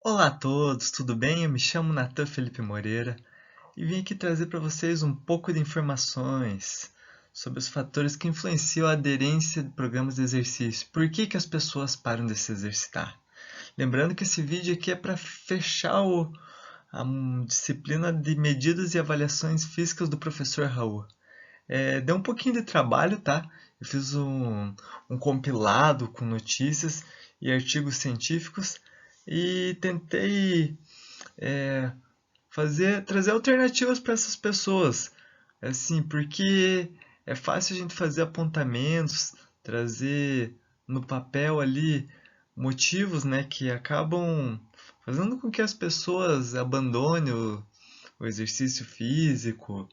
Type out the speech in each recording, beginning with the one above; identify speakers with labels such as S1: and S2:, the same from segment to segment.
S1: Olá a todos, tudo bem? Eu me chamo Natan Felipe Moreira e vim aqui trazer para vocês um pouco de informações sobre os fatores que influenciam a aderência de programas de exercício. Por que as pessoas param de se exercitar? Lembrando que esse vídeo aqui é para fechar a disciplina de medidas e avaliações físicas do professor Raul. Deu um pouquinho de trabalho, tá? Eu fiz um compilado com notícias e artigos científicos e tentei é, trazer alternativas para essas pessoas, assim, porque é fácil a gente fazer apontamentos, trazer no papel ali motivos, né, que acabam fazendo com que as pessoas abandonem o exercício físico,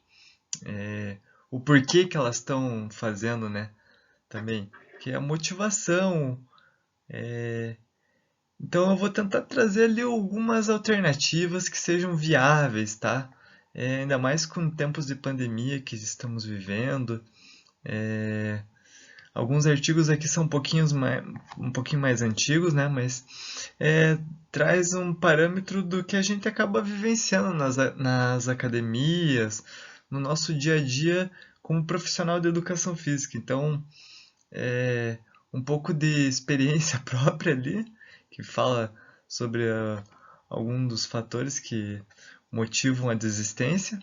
S1: o porquê que elas estão fazendo, né, também, que é a motivação. Então eu vou tentar trazer ali algumas alternativas que sejam viáveis, tá? Ainda mais com tempos de pandemia que estamos vivendo. É, Alguns artigos aqui são um pouquinho mais antigos, né? Mas traz um parâmetro do que a gente acaba vivenciando nas academias, no nosso dia a dia como profissional de educação física. Então, um pouco de experiência própria ali, que fala sobre algum dos fatores que motivam a desistência,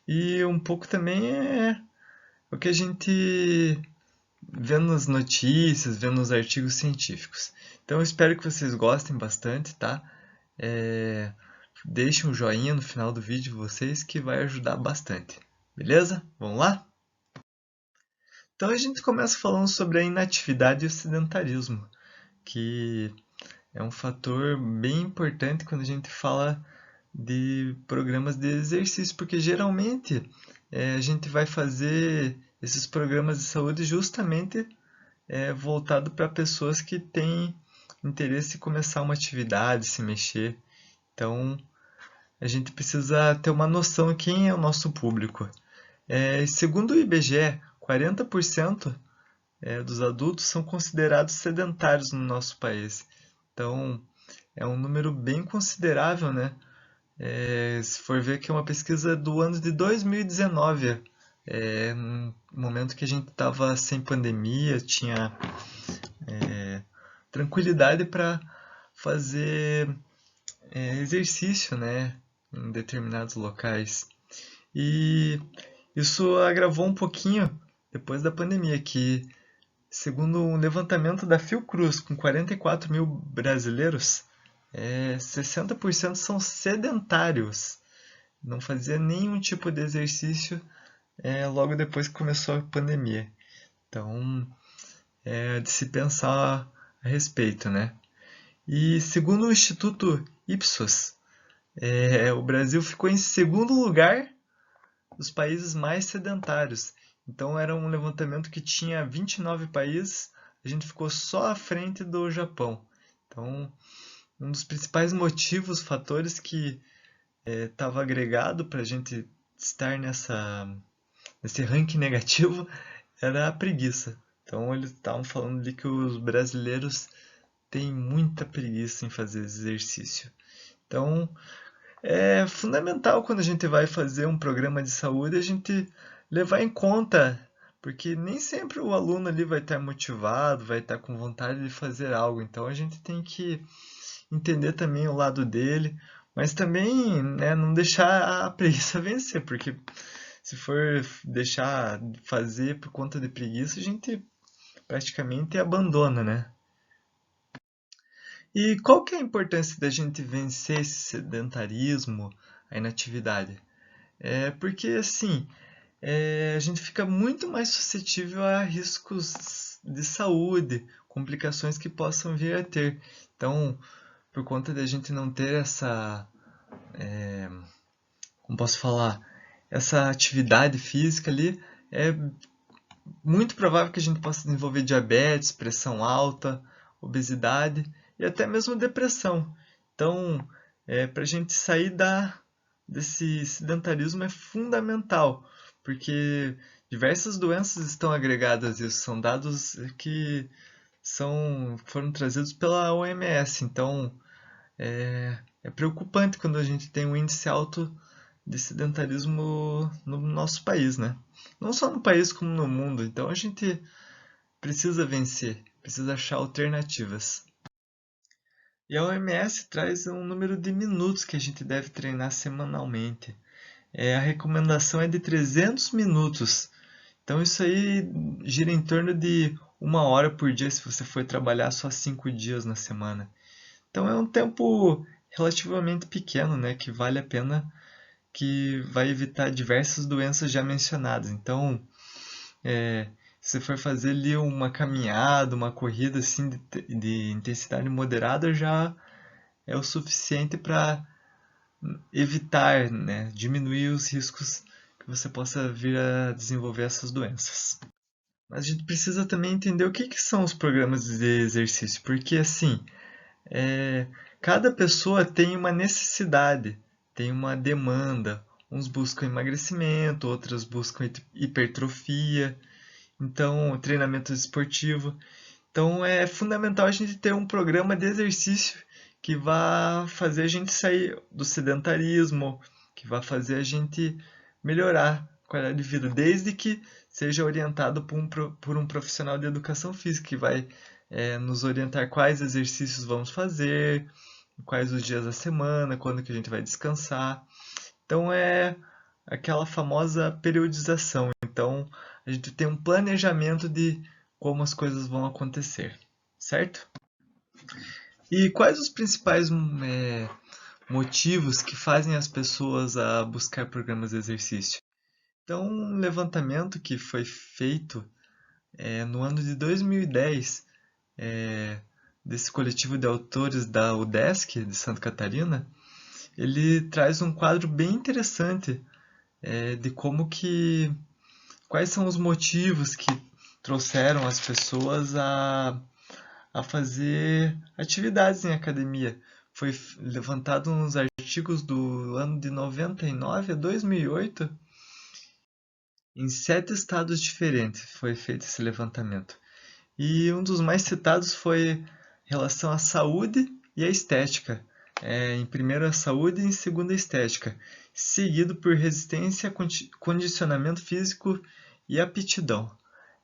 S1: e um pouco também é o que a gente vê nas notícias, vê nos artigos científicos. Então eu espero que vocês gostem bastante, tá? É, Deixem um joinha no final do vídeo de vocês que vai ajudar bastante. Beleza? Vamos lá? Então a gente começa falando sobre a inatividade e o sedentarismo, que é um fator bem importante quando a gente fala de programas de exercício, porque geralmente a gente vai fazer esses programas de saúde justamente voltado para pessoas que têm interesse em começar uma atividade, se mexer. Então a gente precisa ter uma noção de quem é o nosso público. Segundo o IBGE, 40% dos adultos são considerados sedentários no nosso país. Então, é um número bem considerável, né? Se for ver que é uma pesquisa do ano de 2019, no momento que a gente estava sem pandemia, tinha tranquilidade para fazer exercício, né? Em determinados locais. E isso agravou um pouquinho depois da pandemia, que segundo um levantamento da Fiocruz, com 44 mil brasileiros, 60% são sedentários. Não fazia nenhum tipo de exercício logo depois que começou a pandemia. Então, é de se pensar a respeito, né? E segundo o Instituto Ipsos, o Brasil ficou em segundo lugar dos países mais sedentários. Então era um levantamento que tinha 29 países, a gente ficou só à frente do Japão. Então, um dos principais motivos, fatores que estava agregado para a gente estar nesse ranking negativo era a preguiça. Então eles estavam falando de que os brasileiros têm muita preguiça em fazer exercício. Então é fundamental quando a gente vai fazer um programa de saúde a gente levar em conta, porque nem sempre o aluno ali vai estar motivado, vai estar com vontade de fazer algo. Então a gente tem que entender também o lado dele, mas também, né, não deixar a preguiça vencer, porque se for deixar fazer por conta de preguiça, a gente praticamente abandona, né? E qual que é a importância da gente vencer esse sedentarismo, a inatividade? Porque assim, a gente fica muito mais suscetível a riscos de saúde, complicações que possam vir a ter. Então, por conta de a gente não ter como posso falar, essa atividade física ali, é muito provável que a gente possa desenvolver diabetes, pressão alta, obesidade e até mesmo depressão. Então, para a gente sair desse sedentarismo é fundamental, porque diversas doenças estão agregadas a isso, são dados que foram trazidos pela OMS. Então, É preocupante quando a gente tem um índice alto de sedentarismo no nosso país, né? Não só no país como no mundo. Então a gente precisa vencer, precisa achar alternativas. E a OMS traz um número de minutos que a gente deve treinar semanalmente. A recomendação é de 300 minutos. Então isso aí gira em torno de 1 hora por dia se você for trabalhar só 5 dias na semana. Então é um tempo relativamente pequeno, né, que vale a pena, que vai evitar diversas doenças já mencionadas. Então, se você for fazer ali uma caminhada, uma corrida assim de intensidade moderada, já é o suficiente para evitar, né, diminuir os riscos que você possa vir a desenvolver essas doenças. Mas a gente precisa também entender o que são os programas de exercício, porque assim, é, cada pessoa tem uma necessidade, tem uma demanda. Uns buscam emagrecimento, outras buscam hipertrofia, então treinamento esportivo. Então é fundamental a gente ter um programa de exercício que vá fazer a gente sair do sedentarismo, que vá fazer a gente melhorar a qualidade de vida, desde que seja orientado por um profissional de educação física, que vai nos orientar quais exercícios vamos fazer, quais os dias da semana, quando que a gente vai descansar. Então é aquela famosa periodização. Então a gente tem um planejamento de como as coisas vão acontecer, certo? E quais os principais motivos que fazem as pessoas a buscar programas de exercício? Então, um levantamento que foi feito no ano de 2010 desse coletivo de autores da UDESC de Santa Catarina, ele traz um quadro bem interessante de quais são os motivos que trouxeram as pessoas a fazer atividades em academia. Foi levantado uns artigos do ano de 99 a 2008 em 7 estados diferentes foi feito esse levantamento. E um dos mais citados foi em relação à saúde e à estética. Em primeiro a saúde e em segundo a estética, seguido por resistência, condicionamento físico e aptidão.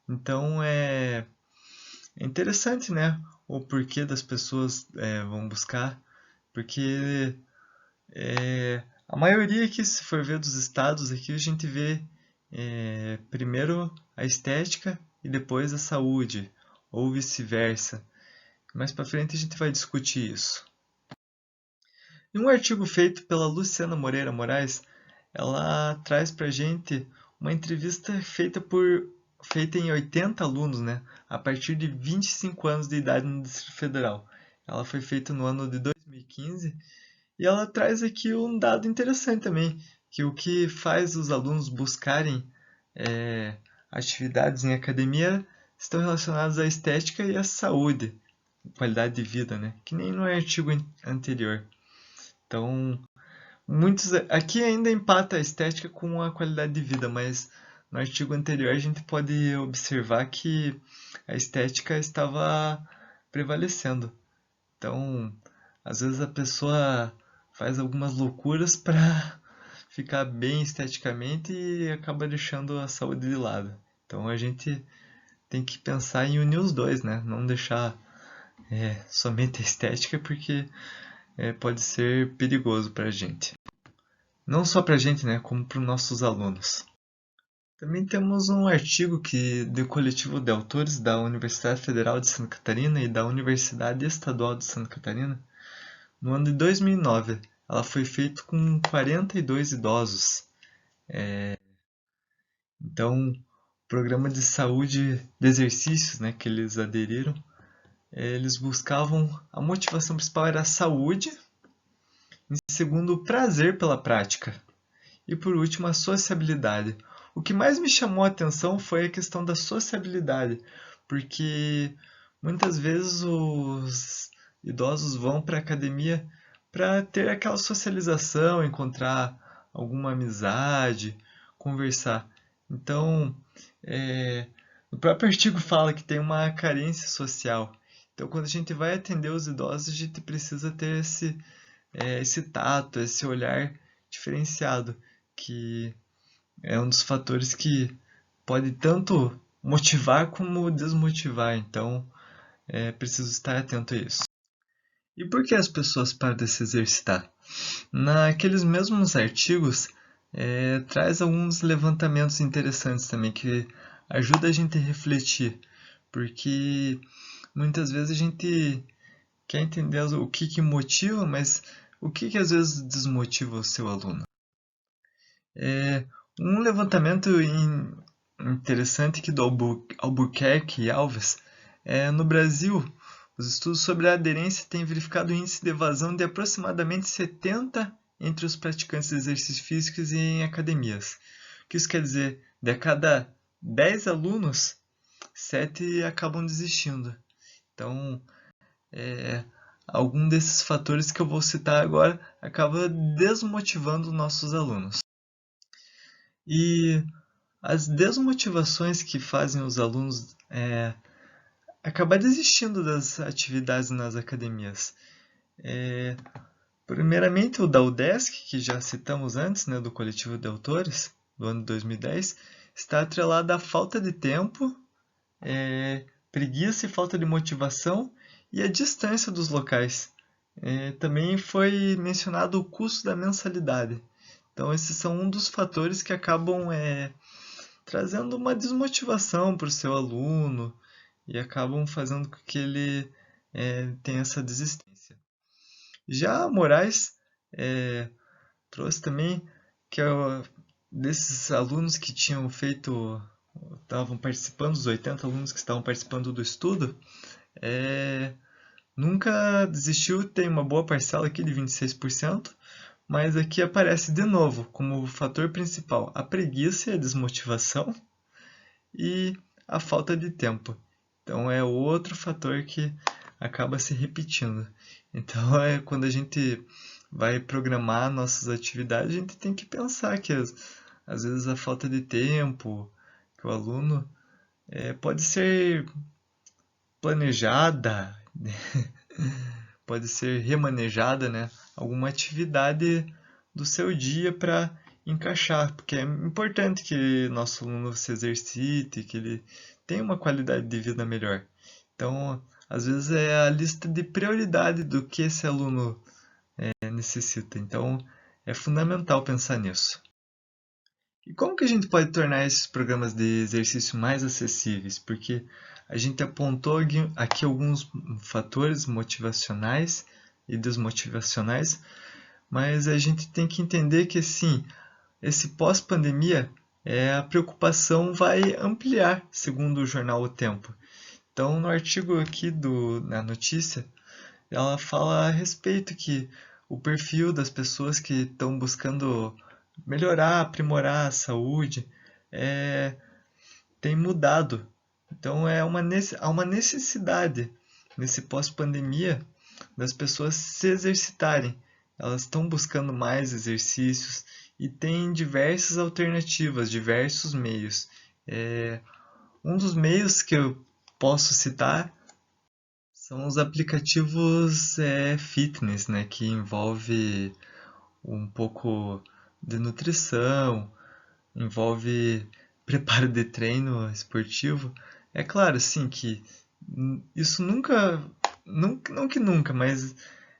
S1: Então é interessante, né? O porquê das pessoas vão buscar, porque a maioria aqui, se for ver dos estados aqui, a gente vê primeiro a estética e depois a saúde, ou vice-versa. Mais para frente a gente vai discutir isso. Em um artigo feito pela Luciana Moreira Moraes, ela traz para a gente uma entrevista feita em 80 alunos, né, a partir de 25 anos de idade no Distrito Federal. Ela foi feita no ano de 2015 e ela traz aqui um dado interessante também, que o que faz os alunos buscarem atividades em academia estão relacionados à estética e à saúde, qualidade de vida, né? Que nem no artigo anterior. Então, muitos aqui ainda empata a estética com a qualidade de vida, mas no artigo anterior a gente pode observar que a estética estava prevalecendo. Então, às vezes a pessoa faz algumas loucuras para ficar bem esteticamente e acaba deixando a saúde de lado. Então a gente tem que pensar em unir os dois, né? Não deixar somente a estética, porque pode ser perigoso para a gente. Não só para a gente, né? Como para os nossos alunos. Também temos um artigo do coletivo de autores da Universidade Federal de Santa Catarina e da Universidade Estadual de Santa Catarina, no ano de 2009. Ela foi feita com 42 idosos. Então, o programa de saúde de exercícios, né, que eles aderiram, eles buscavam, a motivação principal era a saúde, em segundo, o prazer pela prática, e por último, a sociabilidade. O que mais me chamou a atenção foi a questão da sociabilidade, porque muitas vezes os idosos vão para a academia para ter aquela socialização, encontrar alguma amizade, conversar. Então, o próprio artigo fala que tem uma carência social. Então, quando a gente vai atender os idosos, a gente precisa ter esse tato, esse olhar diferenciado, que é um dos fatores que pode tanto motivar como desmotivar. Então, é preciso estar atento a isso. E por que as pessoas param de se exercitar? Naqueles mesmos artigos, traz alguns levantamentos interessantes também que ajuda a gente a refletir, porque muitas vezes a gente quer entender o que motiva, mas o que às vezes desmotiva o seu aluno. Um levantamento interessante aqui do Albuquerque e Alves, no Brasil, os estudos sobre a aderência têm verificado o índice de evasão de aproximadamente 70 entre os praticantes de exercícios físicos e em academias. O que isso quer dizer? De cada 10 alunos, 7 acabam desistindo. Então, algum desses fatores que eu vou citar agora acaba desmotivando nossos alunos. E as desmotivações que fazem os alunos acabar desistindo das atividades nas academias. Primeiramente, o da UDESC, que já citamos antes, né, do coletivo de autores, do ano de 2010, está atrelado à falta de tempo, preguiça e falta de motivação e a distância dos locais. Também foi mencionado o custo da mensalidade. Então, esses são um dos fatores que acabam trazendo uma desmotivação para o seu aluno e acabam fazendo com que ele tenha essa desistência. Já a Moraes trouxe também que desses alunos que tinham feito, estavam participando, os 80 alunos que estavam participando do estudo, nunca desistiu, tem uma boa parcela aqui de 26%, mas aqui aparece de novo como fator principal a preguiça e a desmotivação e a falta de tempo. Então é outro fator que acaba se repetindo. Então quando a gente vai programar nossas atividades, a gente tem que pensar que às vezes a falta de tempo, que o aluno pode ser planejada, pode ser remanejada, né? Alguma atividade do seu dia para encaixar, porque é importante que nosso aluno se exercite, que ele tenha uma qualidade de vida melhor. Então, às vezes é a lista de prioridade do que esse aluno necessita. Então, é fundamental pensar nisso. E como que a gente pode tornar esses programas de exercício mais acessíveis? Porque a gente apontou aqui alguns fatores motivacionais e desmotivacionais, mas a gente tem que entender que, sim, esse pós-pandemia, a preocupação vai ampliar, segundo o jornal O Tempo. Então, no artigo aqui na notícia, ela fala a respeito que o perfil das pessoas que estão buscando melhorar, aprimorar a saúde, tem mudado. Então há uma necessidade nesse pós-pandemia das pessoas se exercitarem. Elas estão buscando mais exercícios e tem diversas alternativas, diversos meios. Um dos meios que eu posso citar são os aplicativos fitness, né, que envolve um pouco de nutrição, envolve preparo de treino esportivo. É claro, sim, que isso não que nunca, mas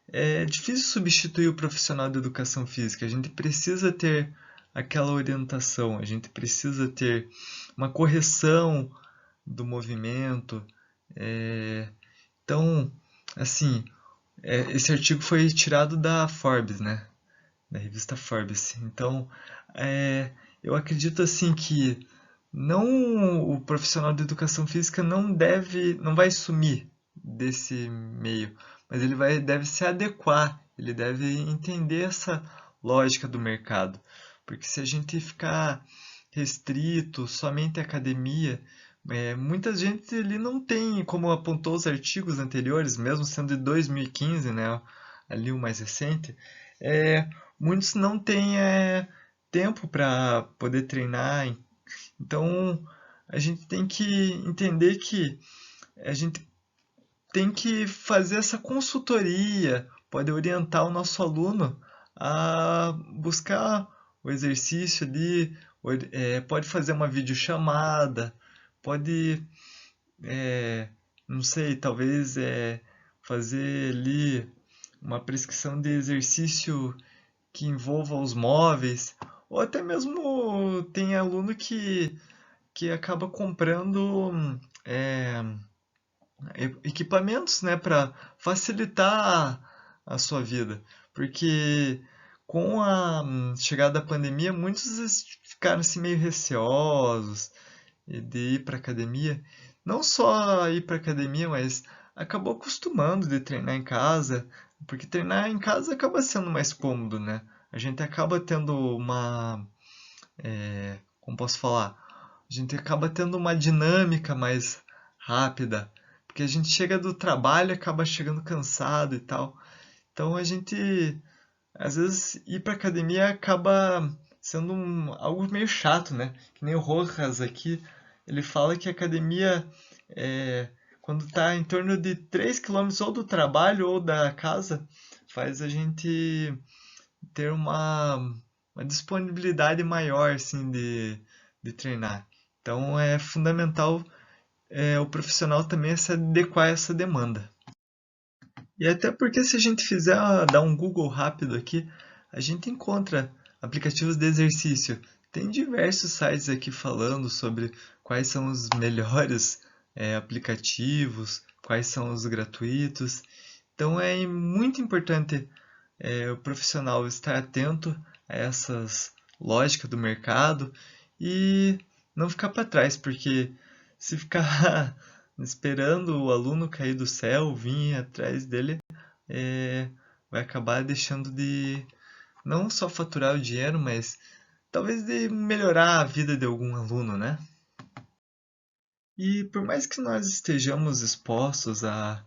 S1: é difícil substituir o profissional de educação física. A gente precisa ter aquela orientação, a gente precisa ter uma correção do movimento. Então, assim, esse artigo foi tirado da Forbes, né? Da revista Forbes. Então, eu acredito assim que não o profissional de educação física não vai sumir desse meio, mas deve se adequar, ele deve entender essa lógica do mercado, porque se a gente ficar restrito somente à academia, muita gente ele não tem, como apontou os artigos anteriores, mesmo sendo de 2015, né, ali o mais recente, muitos não têm tempo para poder treinar. Então, a gente tem que entender que a gente tem que fazer essa consultoria, pode orientar o nosso aluno a buscar o exercício ali, pode fazer uma videochamada, pode, é, não sei, talvez fazer ali uma prescrição de exercício que envolva os móveis, ou até mesmo tem aluno que acaba comprando é, equipamentos, né, para facilitar a sua vida, porque com a chegada da pandemia, muitos ficaram assim meio receosos de ir para academia, não só ir para academia, mas acabou acostumando de treinar em casa, porque treinar em casa acaba sendo mais cômodo, né? A gente acaba tendo como posso falar? A gente acaba tendo uma dinâmica mais rápida, porque a gente chega do trabalho e acaba chegando cansado e tal. Então a gente, às vezes, ir para academia acaba sendo algo meio chato, né? Que nem o Rojas aqui, ele fala que a academia, quando está em torno de 3 km ou do trabalho ou da casa, faz a gente ter uma disponibilidade maior assim, de treinar. Então é fundamental o profissional também se adequar a essa demanda. E até porque se a gente fizer dar um Google rápido aqui, a gente encontra aplicativos de exercício. Tem diversos sites aqui falando sobre quais são os melhores aplicativos, quais são os gratuitos. Então é muito importante o profissional estar atento a essas lógicas do mercado e não ficar para trás, porque se ficar esperando o aluno cair do céu, vir atrás dele, vai acabar deixando de não só faturar o dinheiro, mas talvez de melhorar a vida de algum aluno, né? E por mais que nós estejamos expostos a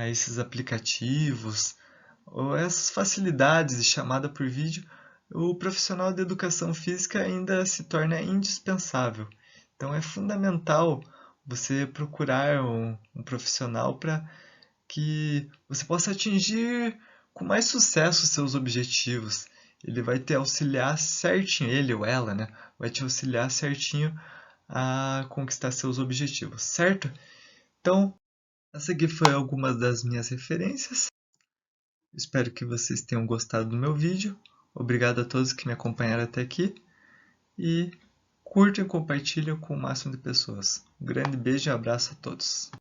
S1: esses aplicativos, ou essas facilidades de chamada por vídeo, o profissional de educação física ainda se torna indispensável. Então é fundamental você procurar um profissional para que você possa atingir com mais sucesso os seus objetivos. Ele vai te auxiliar certinho, ele ou ela, né? Vai te auxiliar certinho a conquistar seus objetivos, certo? Então, essa aqui foi algumas das minhas referências. Espero que vocês tenham gostado do meu vídeo. Obrigado a todos que me acompanharam até aqui. E curtam e compartilhem com o máximo de pessoas. Um grande beijo e abraço a todos.